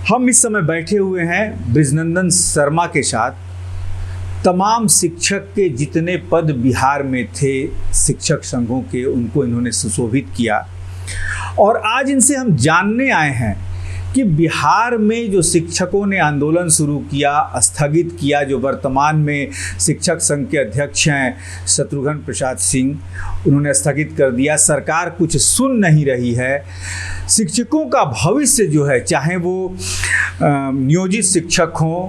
हम इस समय बैठे हुए हैं बृजनंदन शर्मा के साथ। तमाम शिक्षक के जितने पद बिहार में थे शिक्षक संघों के, उनको इन्होंने सुशोभित किया और आज इनसे हम जानने आए हैं कि बिहार में जो शिक्षकों ने आंदोलन शुरू किया, स्थगित किया, जो वर्तमान में शिक्षक संघ के अध्यक्ष हैं शत्रुघ्न प्रसाद सिंह, उन्होंने स्थगित कर दिया। सरकार कुछ सुन नहीं रही है। शिक्षकों का भविष्य जो है, चाहे वो नियोजित शिक्षक हों,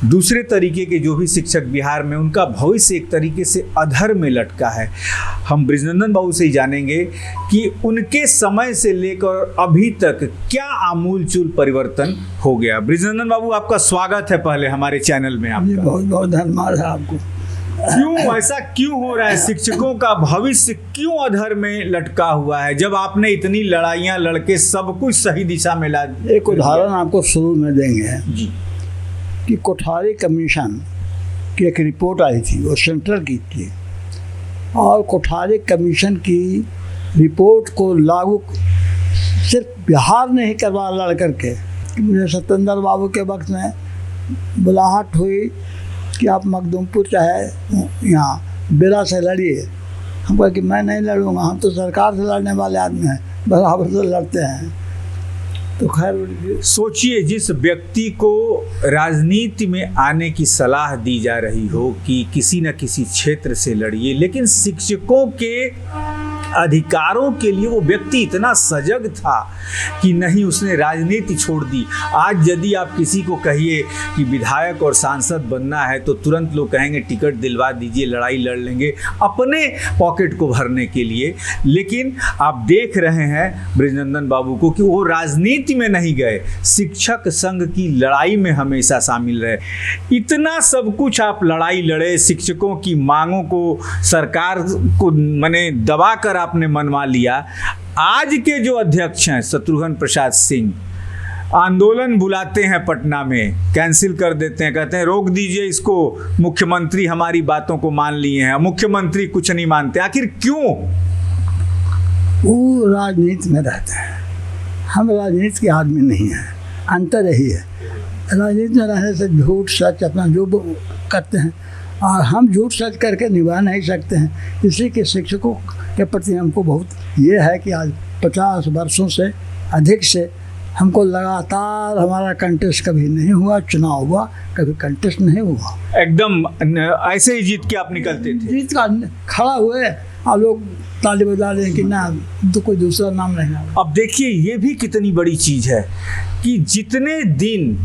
दूसरे तरीके के जो भी शिक्षक बिहार में, उनका भविष्य एक तरीके से अधर में लटका है। हम बृजनंदन बाबू से ही जानेंगे कि उनके समय से लेकर अभी तक क्या आमूलचूल परिवर्तन हो गया। बृजनंदन बाबू, आपका स्वागत है पहले हमारे चैनल में। आपका बहुत बहुत धन्यवाद है आपको। क्यों ऐसा क्यों हो रहा है? शिक्षकों का भविष्य क्यों अधर में लटका हुआ है, जब आपने इतनी लड़ाइयाँ लड़के सब कुछ सही दिशा में ला? एक उदाहरण आपको शुरू में देंगे जी कि कोठारी कमीशन की एक रिपोर्ट आई थी, वो सेंट्रल की थी, और कोठारी कमीशन की रिपोर्ट को लागू सिर्फ बिहार ने ही करवा लड़ करके। मुझे सत्येंद्र बाबू के वक्त में बुलाहट हुई कि आप मखदूमपुर चाहे यहाँ बेला से लड़िए। हम कहा कि मैं नहीं लड़ूंगा, हम तो सरकार से लड़ने वाले आदमी हैं, बराबर से लड़ते हैं। तो खैर, सोचिए, जिस व्यक्ति को राजनीति में आने की सलाह दी जा रही हो कि किसी न किसी क्षेत्र से लड़िए, लेकिन शिक्षकों के अधिकारों के लिए वो व्यक्ति इतना सजग था कि नहीं, उसने राजनीति छोड़ दी। आज यदि आप किसी को कहिए कि विधायक और सांसद बनना है तो तुरंत लोग कहेंगे टिकट दिलवा दीजिए, लड़ाई लड़ लेंगे अपने पॉकेट को भरने के लिए। लेकिन आप देख रहे हैं बृजनंदन बाबू को कि वो राजनीति में नहीं गए, शिक्षक संघ की लड़ाई में हमेशा शामिल रहे। इतना सब कुछ आप लड़ाई लड़े, शिक्षकों की मांगों को सरकार को माने दबा कर आपने मनवा लिया। आज के जो अध्यक्ष हैं शत्रुघ्न प्रसाद सिंह, आंदोलन बुलाते हैं पटना में, कैंसिल कर देते हैं, कहते हैं रोक दीजिए इसको, मुख्यमंत्री हमारी बातों को मान लिए हैं। मुख्यमंत्री कुछ नहीं मानते, आखिर क्यों? वो राजनीति में रहते हैं, हम राजनीति के आदमी नहीं हैं। अंतर यही है, राजनीति में रहने से झूठ सच अपना जो करते हैं, और हम झूठ सच करके निभा नहीं सकते हैं। इसी के शिक्षकों के प्रति हमको बहुत ये है कि आज 50 वर्षों से अधिक से हमको लगातार हमारा कंटेस्ट कभी नहीं हुआ, चुनाव हुआ कभी कंटेस्ट नहीं हुआ। एकदम ऐसे ही जीत के आप निकलते थे? जीत का खड़ा हुए और लोग ताली बजा रहे हैं कि ना तो कोई दूसरा नाम नहीं है। अब देखिए, ये भी कितनी बड़ी चीज़ है कि जितने दिन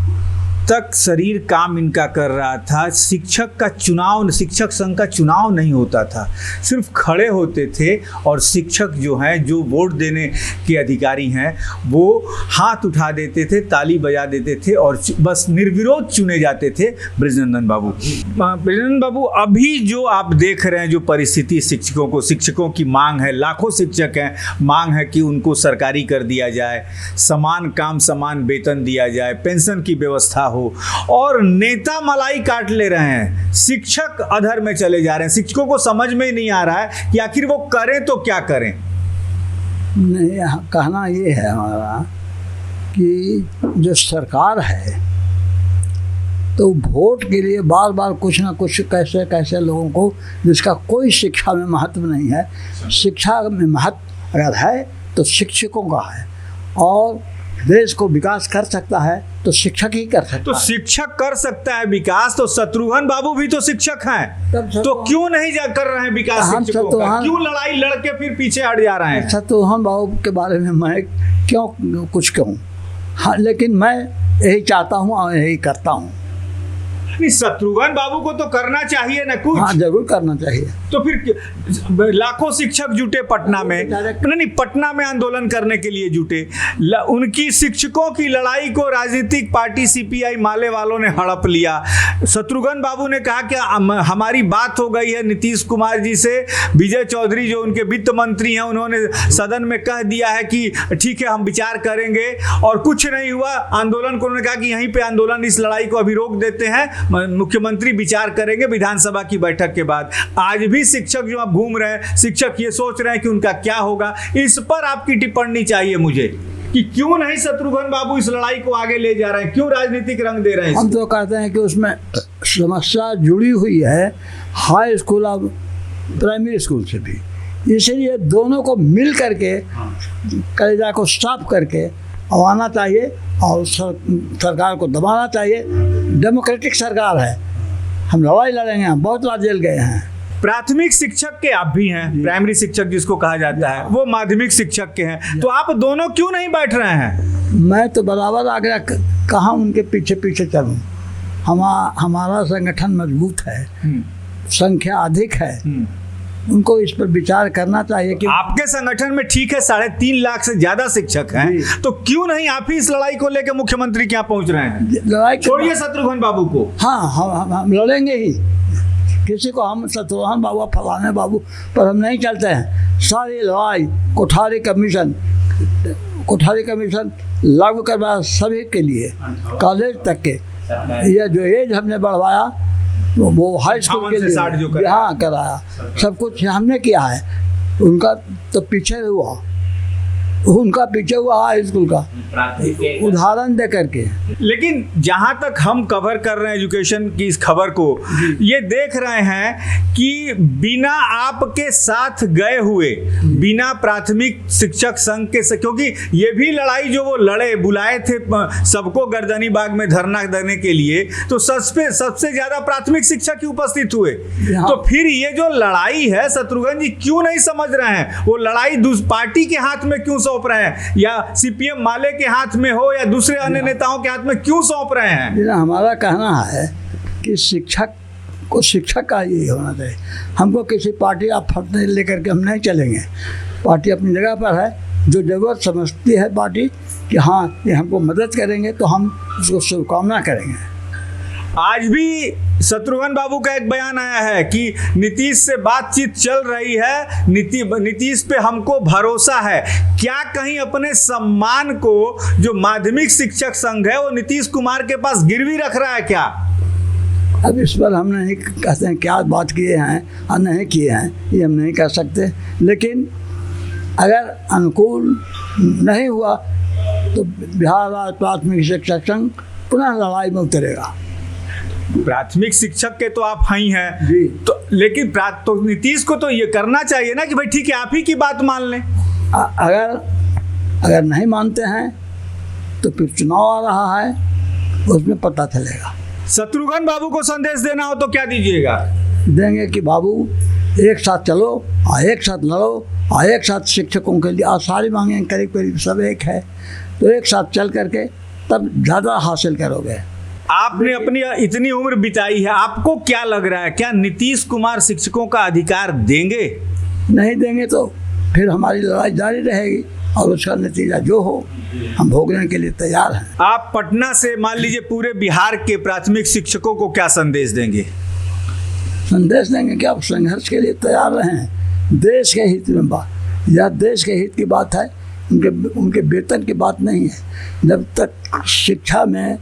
तक शरीर काम इनका कर रहा था, शिक्षक का चुनाव, शिक्षक संघ का चुनाव नहीं होता था, सिर्फ खड़े होते थे और शिक्षक जो हैं, जो वोट देने के अधिकारी हैं, वो हाथ उठा देते थे, ताली बजा देते थे और बस निर्विरोध चुने जाते थे। बृजनंदन बाबू, अभी जो आप देख रहे हैं जो परिस्थिति शिक्षकों की मांग है, लाखों शिक्षक हैं, मांग है कि उनको सरकारी कर दिया जाए, समान काम समान वेतन दिया जाए, पेंशन की व्यवस्था हो, और नेता मलाई काट ले रहे हैं, शिक्षक अधर में चले जा रहे हैं। शिक्षकों को समझ में ही नहीं आ रहा है कि आखिर वो करें तो क्या करें। नहीं, कहना ये है हमारा कि जो सरकार है तो वोट के लिए बार बार कुछ ना कुछ कैसे लोगों को, जिसका कोई शिक्षा में महत्व नहीं है। शिक्षा में महत्व अगर है तो शिक्षकों का है, और देश को विकास कर सकता है तो शिक्षक ही कर सकता है। तो शिक्षक कर सकता है विकास, तो शत्रुघ्न बाबू भी तो शिक्षक हैं, तो क्यों नहीं कर रहे हैं विकास शिक्षकों का? क्यों लड़ाई लड़के फिर पीछे हट जा रहे हैं? शत्रुघ्न बाबू के बारे में मैं क्यों कुछ कहूँ? हाँ, लेकिन मैं यही चाहता हूँ और यही करता हूँ। शत्रुघ्न बाबू को तो करना चाहिए ना कुछ। हाँ, जरूर करना चाहिए। तो फिर लाखों शिक्षक जुटे पटना में, नहीं पटना में आंदोलन करने के लिए जुटे। उनकी शिक्षकों की लड़ाई को राजनीतिक पार्टी सीपीआई माले वालों ने हड़प लिया। शत्रुघ्न बाबू ने कहा कि हमारी बात हो गई है नीतीश कुमार जी से। विजय चौधरी जो उनके वित्त मंत्री हैं, उन्होंने सदन में कह दिया है कि ठीक है हम विचार करेंगे, और कुछ नहीं हुआ। आंदोलन को उन्होंने कहा कि यहीं पे आंदोलन, इस लड़ाई को अभी रोक देते हैं, मुख्यमंत्री विचार करेंगे विधानसभा की बैठक के बाद। आज भी शिक्षक जो आप घूम रहे हैं, शिक्षक ये सोच रहे हैं कि उनका क्या होगा। इस पर आपकी टिप्पणी चाहिए मुझे। कि क्यों नहीं शत्रुघ्न बाबू इस लड़ाई को आगे ले जा रहे हैं, क्यों राजनीतिक रंग दे रहे हैं? हम तो कहते हैं कि उसमें समस्या जुड़ी हुई है हाई स्कूल और प्राइमरी स्कूल से भी, इसलिए दोनों को मिल करके कलेजा को साफ करके आना चाहिए और सरकार को दबाना चाहिए। डेमोक्रेटिक सरकार है, हम लड़ाई लड़ेंगे, हम बहुत बार जेल गए हैं। प्राथमिक शिक्षक के आप भी हैं, प्राइमरी शिक्षक जिसको कहा जाता है, वो माध्यमिक शिक्षक के हैं, तो आप दोनों क्यों नहीं बैठ रहे हैं? मैं तो बराबर आग्रह कहाँ उनके पीछे पीछे चलूँ। हमारा संगठन मजबूत है, संख्या अधिक है, उनको इस पर विचार करना चाहिए कि आपके संगठन में ठीक है 3.5 लाख से ज्यादा शिक्षक हैं, तो क्यों नहीं आप ही इस लड़ाई को लेकर मुख्यमंत्री के यहाँ पहुंच रहे हैं? लड़ाई छोड़िए शत्रुघ्न बाबू को। हाँ, हम लड़ेंगे ही। किसी को हम शत्रुघ्न बाबू फलाने बाबू पर हम नहीं चलते हैं। सारी लड़ाई कोठारी कमीशन लागू करवाया सभी के लिए, कॉलेज तक के। यह जो एज हमने बढ़वाया वो हाई स्कूल के लिए हाँ कराया, सब कुछ हमने किया है। उनका तो पीछे हुआ हाई स्कूल का उदाहरण दे करके। लेकिन जहां तक हम कवर कर रहे हैं एजुकेशन की इस खबर को, ये देख रहे हैं कि बिना आपके साथ गए हुए, बिना प्राथमिक शिक्षक संघ के, क्योंकि ये भी लड़ाई जो वो लड़े, बुलाए थे सबको गर्दनी बाग में धरना देने के लिए, तो सबसे ज्यादा प्राथमिक शिक्षक ही उपस्थित हुए। तो फिर ये जो लड़ाई है शत्रुघ्न जी क्यों नहीं समझ रहे हैं? वो लड़ाई पार्टी के हाथ में क्यों सौंप रहे हैं, या सीपीएम माले के हाथ में हो या दूसरे अन्य नेताओं के हाथ में क्यों सौंप रहे हैं? हमारा कहना है कि शिक्षक का यही होना चाहिए। हमको किसी पार्टी आप फर्ज लेकर के हम नहीं चलेंगे। पार्टी अपनी जगह पर है, जो ज़रूरत समझती है पार्टी कि हाँ ये हमको मदद करेंगे तो हम उसको शुभकामना करेंगे। आज भी शत्रुघ्न बाबू का एक बयान आया है कि नीतीश से बातचीत चल रही है, नीतीश पे हमको भरोसा है। क्या कहीं अपने सम्मान को जो माध्यमिक शिक्षक संघ है वो नीतीश कुमार के पास गिरवी रख रहा है क्या? अब इस पर हम नहीं कहते हैं क्या बात किए हैं और नहीं किए हैं, ये हम नहीं कह सकते। लेकिन अगर अनुकूल नहीं हुआ तो बिहार राज्य प्राथमिक शिक्षक संघ पुनः लड़ाई में उतरेगा। प्राथमिक शिक्षक के तो आप ही हैं जी, तो लेकिन तो नीतीश को तो ये करना चाहिए ना कि भाई ठीक है आप ही की बात मान लें। अगर नहीं मानते हैं तो फिर चुनाव आ रहा है, उसमें पता चलेगा। शत्रुघ्न बाबू को संदेश देना हो तो क्या दीजिएगा? देंगे कि बाबू एक साथ चलो और एक साथ लड़ो और एक साथ शिक्षकों के लिए और सारी मांगें करीब करीब सब एक है, तो एक साथ चल करके तब ज़्यादा हासिल करोगे। आपने अपनी इतनी उम्र बिताई है, आपको क्या लग रहा है, क्या नीतीश कुमार शिक्षकों का अधिकार देंगे? नहीं देंगे तो फिर हमारी लड़ाई जारी रहेगी और उसका नतीजा जो हो हम भोगने के लिए तैयार हैं। आप पटना से मान लीजिए पूरे बिहार के प्राथमिक शिक्षकों को क्या संदेश देंगे? संदेश देंगे कि आप संघर्ष के लिए तैयार रहें। देश के हित में बात, या देश के हित की बात है, उनके वेतन की बात नहीं है। जब तक शिक्षा में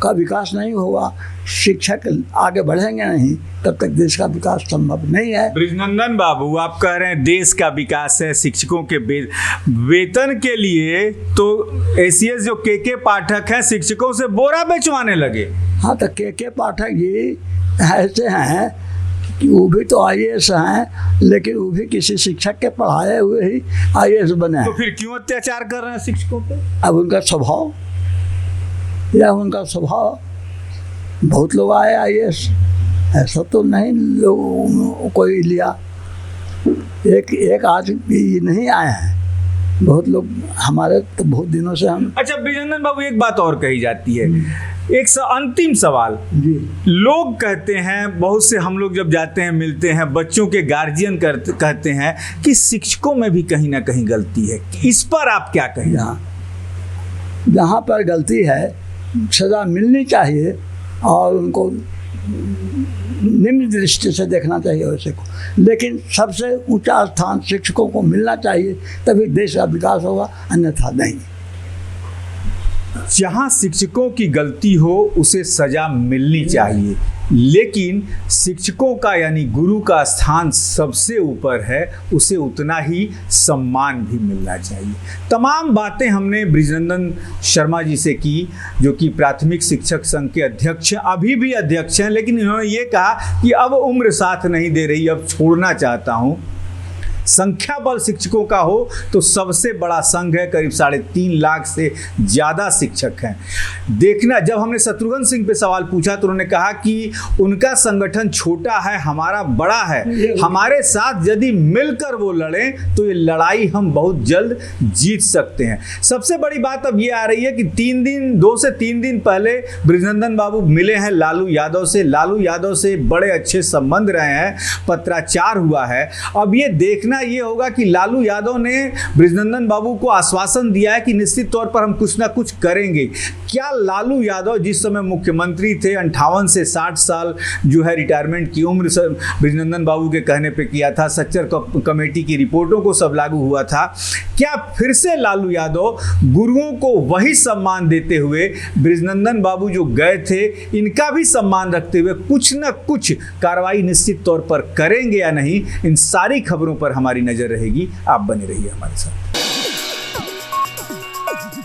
का विकास नहीं होगा, शिक्षक आगे बढ़ेंगे नहीं, तब तक देश का विकास संभव नहीं है। ब्रिजनंदन बाबू, आप कह रहे हैं देश का विकास है, शिक्षकों के वेतन के लिए तो एसीएस जो के पाठक हैं शिक्षकों से बोरा बेचवाने लगे। हाँ, तो के पाठक जी ऐसे हैं कि वो भी तो आईएएस हैं, लेकिन वो भी किसी शिक्षक के पढ़ाए हुए ही आईएएस बने हैं। तो फिर क्यों अत्याचार कर रहे हैं शिक्षकों पे? अब उनका स्वभाव बहुत लोग आए आईएएस, ऐसा तो नहीं लोग कोई लिया, एक आज भी नहीं आए हैं, बहुत लोग हमारे तो बहुत दिनों से हम। अच्छा ब्रिजनंदन बाबू, एक बात और कही जाती है, एक अंतिम सवाल जी। लोग कहते हैं, बहुत से हम लोग जब जाते हैं मिलते हैं, बच्चों के गार्जियन कहते हैं कि शिक्षकों में भी कहीं ना कहीं गलती है, इस पर आप क्या कहें? जहाँ पर गलती है सज़ा मिलनी चाहिए और उनको निम्न दृष्टि से देखना चाहिए वैसे को, लेकिन सबसे ऊंचा स्थान शिक्षकों को मिलना चाहिए, तभी देश का विकास होगा, अन्यथा नहीं। जहाँ शिक्षकों की गलती हो उसे सजा मिलनी चाहिए, लेकिन शिक्षकों का यानी गुरु का स्थान सबसे ऊपर है, उसे उतना ही सम्मान भी मिलना चाहिए। तमाम बातें हमने बृजनंदन शर्मा जी से की, जो कि प्राथमिक शिक्षक संघ के अध्यक्ष हैं, अभी भी अध्यक्ष हैं, लेकिन इन्होंने ये कहा कि अब उम्र साथ नहीं दे रही, अब छोड़ना चाहता हूँ। संख्या बल शिक्षकों का हो तो सबसे बड़ा संघ है, करीब 3.5 लाख से ज़्यादा शिक्षक हैं। देखना, जब हमने शत्रुघ्न सिंह पे सवाल पूछा तो उन्होंने कहा कि उनका संगठन छोटा है, हमारा बड़ा है, हमारे साथ यदि मिलकर वो लड़ें तो ये लड़ाई हम बहुत जल्द जीत सकते हैं। सबसे बड़ी बात अब ये आ रही है कि 2 से 3 दिन पहले बृजनंदन बाबू मिले हैं लालू यादव से। लालू यादव से बड़े अच्छे संबंध रहे हैं, पत्राचार हुआ है। अब ये देखना ये होगा कि लालू यादव ने बृजनंदन बाबू को आश्वासन दिया है कि निश्चित तौर पर हम कुछ ना कुछ करेंगे। क्या लालू यादव जिस समय मुख्यमंत्री थे 58 से 60 साल जो है रिटायरमेंट की उम्र बृजनंदन बाबू के कहने पे किया था, सच्चर कमेटी की रिपोर्टों को सब लागू हुआ था, क्या फिर से लालू यादव गुरुओं को वही सम्मान देते हुए बृजनंदन बाबू जो गए थे इनका भी सम्मान रखते हुए कुछ ना कुछ कार्रवाई निश्चित तौर पर करेंगे या नहीं, इन सारी खबरों पर हमारी नजर रहेगी। आप बने रहिए हमारे साथ।